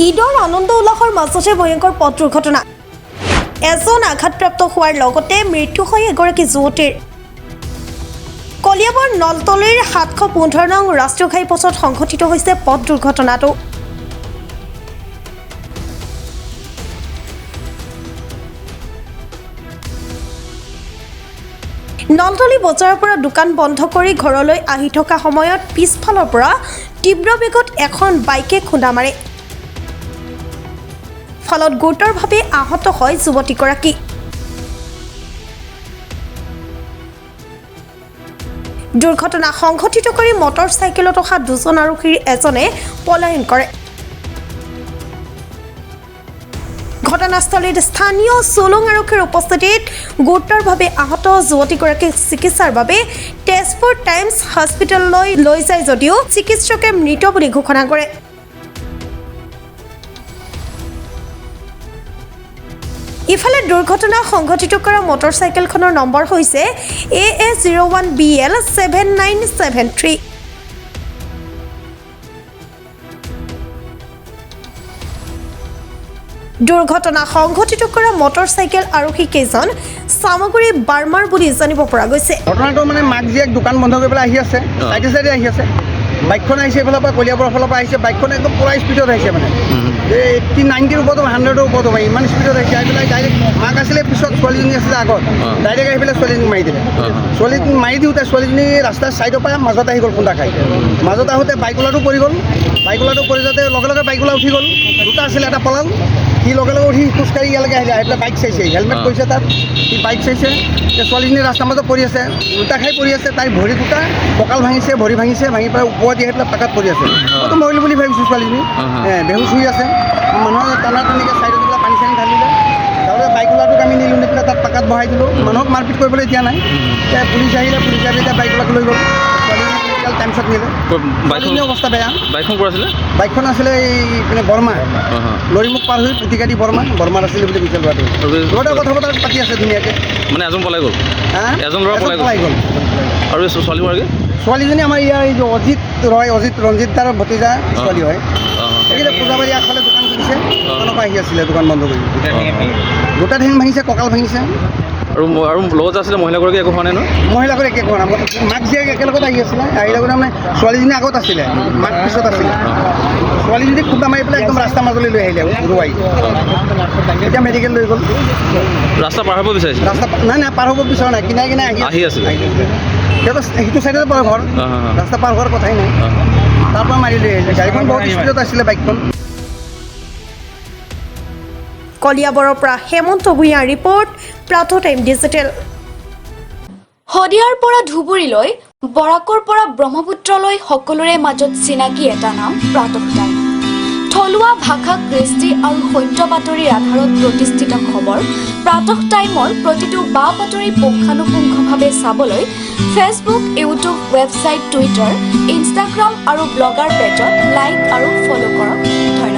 ঈদৰ আনন্দ উল্লাসৰ মাজতে ভয়ংকৰ পথ দুৰ্ঘটনা এজন আঘাতপ্ৰাপ্ত হোৱাৰ লগতে মৃত্যু হয় এগৰাকী যুৱতীৰ কলিয়াবৰ নলতলিৰ ৭১৫ নং ৰাষ্ট্ৰীয় ঘাইপথত সংঘটিত হৈছে পথ দুৰ্ঘটনাটো নলতলি বজাৰৰ পৰা দোকান বন্ধ কৰি ঘৰলৈ আহি থকা সময়ত পিছফালৰ পৰা তীব্ৰ বেগত এখন বাইকে খুন্দা মাৰে ফলত গুৰুতৰভাৱে আহত হয় যুৱতীগৰাকী দুৰ্ঘটনা সংঘটিত কৰি মটৰচাইকেলত অহা দুজন আৰক্ষীৰ এজনে পলায়ন কৰে ঘটনাস্থলীত স্থানীয় চুলুং আৰক্ষীৰ উপস্থিতিত গুৰুতৰভাৱে আহত যুৱতীগৰাকীক চিকিৎসাৰ বাবে তেজপুৰ টাইমছ হস্পিটেললৈ লৈ যায় যদিও চিকিৎসকে মৃত বুলি ঘোষণা কৰে ইফালে দুৰ্ঘটনা সংঘটিত কৰা মটৰচাইকেলখনৰ নম্বৰ হৈছে AA01BL 7973 দুৰ্ঘটনা সংঘটিত কৰা মটৰচাইকেল আৰোহী কেইজন সামগ্ৰী বাৰ্মাৰ বুলি জানিব পৰা গৈছে ঘটনাটো মানে মাক জীয়েক দোকান বন্ধ কৰি পেলাই আহি আছে চাইডে আহি আছে বাইকখন আহিছে এইফালৰ পৰা কলিয়াবৰৰ ফালৰ পৰা আহিছে বাইকখন একদম পুৰা স্পীডত আহিছে মানে 80-90ৰ ওপৰত 100ৰ ওপৰত হ'ব ইমান স্পীডত আহিছে আহি পেলাই ডাইৰেক্ট মাক আছিলে পিছত ছোৱালীজনী আছিলে আগত ডাইৰেক্ট আহি পেলাই ছোৱালীজনীক মাৰি দিলে ছোৱালীজনী মাৰি দিওঁতে ছোৱালীজনী ৰাস্তাৰ ছাইডৰ পৰা মাজত আহি গ'ল খুন্দা খাই মাজত আহোঁতে বাইকোলাটো পৰি গ'ল বাইকোলাটো পৰি যাওঁতে লগে লগে বাইকোলা উঠি গ'ল দুটা আছিলে এটা পলাল সি লগে লগে উঠি খোজকাঢ়ি ইয়ালৈকে আহিলে আহি পেলাই বাইক চাইছে হেলমেট কৰিছে তাত সি বাইক চাইছে ছোৱালীজনী ৰাস্তাৰ মাজত পৰি আছে উল্টা খাই পৰি আছে তাইৰ ভৰি দুটা কঁকাল ভাঙিছে ভৰি ভাঙিছে ভাঙি পেলাই ওপৰত দি আহি পেলাই পাকাত পৰি আছে মইতো মৰিলোঁ বুলি ভাবিছোঁ ছোৱালীজনী বেহুচ হৈ আছে মানুহৰ টানা টানিকৈ চাইডত পেলাই পানী চানী ঢালিলে তাৰপিছত বাইকোলাটোক আমি নিলোঁ নি পেলাই তাত পাকাত বহাই দিলোঁ মানুহক মাৰপিট কৰিবলৈ দিয়া নাই পুলিচ আহিলে পুলিচে আহি এতিয়া বাইকোলাটো লৈ গ'ল ছোৱালীজনী মেডিকেল টাইমছত নিলে ছোৱালীজনীৰ অৱস্থা বেয়া বাইকখন ক'ৰ আছিলে বাইকখন আছিলে এই মানে বৰ্মা লৰিমুখ পাৰ হৈ পুতিকাটি বৰ্মাৰ আছিলে বুলি কৈছে ল'ৰাটোৱে কথা বতৰা পাতি আছে ধুনীয়াকৈ মানে এজন পলাই গ'ল এজন ল'ৰা পলাই গ'ল আৰু ছোৱালীগৰাকী ছোৱালীজনী আমাৰ ইয়াৰ এই যে অজিত ৰঞ্জিত দাৰ ভতিজা ছোৱালী হয় এইকেইটা পূজাবাৰী আগফালে দোকান খুলিছে দোকানৰ পৰা আহি আছিলে দোকান বন্ধ কৰি দুটা ঠেং ভাঙিছে কঁকাল ভাঙিছে আৰু লগত আছিলে মহিলাগৰাকী একো হোৱা নাই নহয় মহিলাগৰাকী একো হোৱা নাই মাক জীয়েক একেলগত আহি আছিলে আহি লগতে মানে ছোৱালীজনী আগত আছিলে মাক পিছত আছিলে ছোৱালীজনী খুন্দা মাৰি পেলাই একদম ৰাস্তাৰ মাজলৈ লৈ আহিলে উৰুৱাই এতিয়া মেডিকেল লৈ গ'ল ৰাস্তা পাৰ হ'ব বিচাৰিছে ৰাস্তা নাই পাৰ হ'ব বিচৰা নাই কিনাই কিনাই আহি আছিলে সিহঁতৰ সিটো চাইডতে পৰে ঘৰ ৰাস্তা পাৰ হোৱাৰ কথাই নাই তাৰ পৰা মাৰি লৈ আহিলে গাড়ীখন বহুত স্পীডত আছিলে বাইকখন কলিয়াবৰৰ পৰা হেমন্ত ভূঞাৰ ৰিপৰ্ট প্ৰাতঃ টাইম ডিজিটেল শদিয়াৰ পৰা ধুবুৰীলৈ বৰাকৰ পৰা ব্ৰহ্মপুত্ৰলৈ সকলোৰে মাজত চিনাকি এটা নাম প্ৰাতঃ টাইম থলুৱা ভাষা কৃষ্টি আৰু সত্য বাতৰিৰ আধাৰত প্ৰতিষ্ঠিত খবৰ প্ৰাতঃ টাইমৰ প্ৰতিটো বা বাতৰি পুংখানুপুংখভাৱে চাবলৈ Facebook YouTube website Twitter Instagram আৰু ব্লগাৰ পেজত লাইক আৰু ফ'ল' কৰক ধন্যবাদ